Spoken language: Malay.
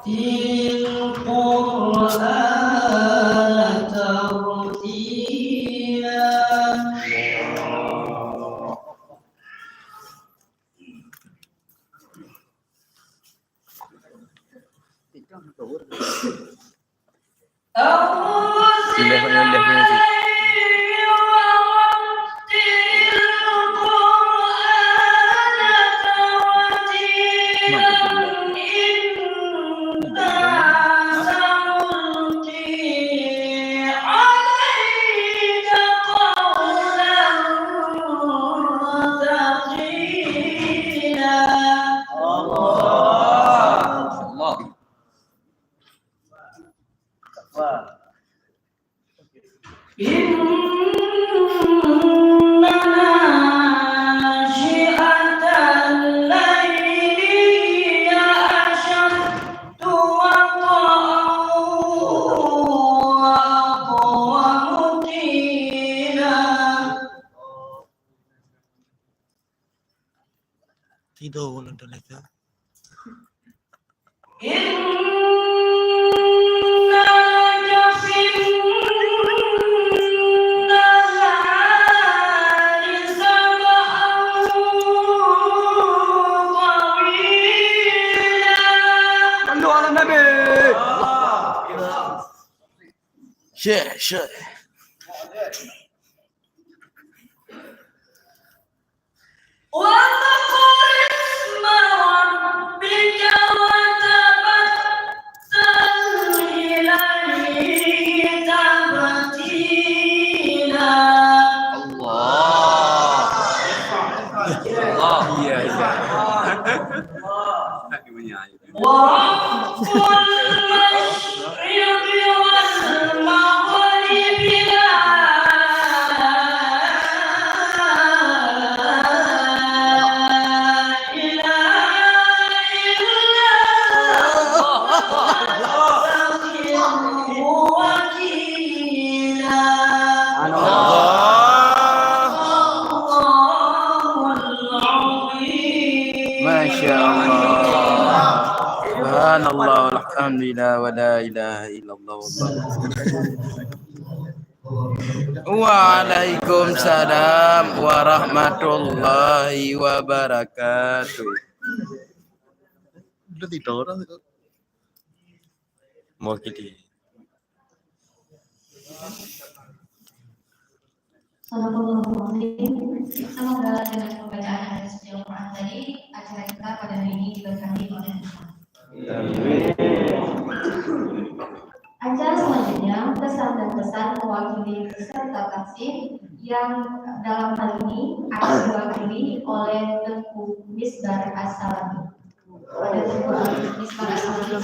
القرآن ترتيلا Tidur nonton lagi. Syekh. Subhanallah, alhamdulillah, wa la ilaha illallah, Waalaikumsalam warahmatullahi wabarakatuh. Udah tidur mau gitu. Semoga dengan pembacaan ayat suci Al-Quran tadi, acara kita pada hari ini diberkahi oleh Tuhan. Acara selanjutnya, pesan dan pesan mewakili peserta tafsir yang dalam hal ini akan diwakili oleh Tengku Misbar As-Salami. Pada Tengku Misbar As-Salami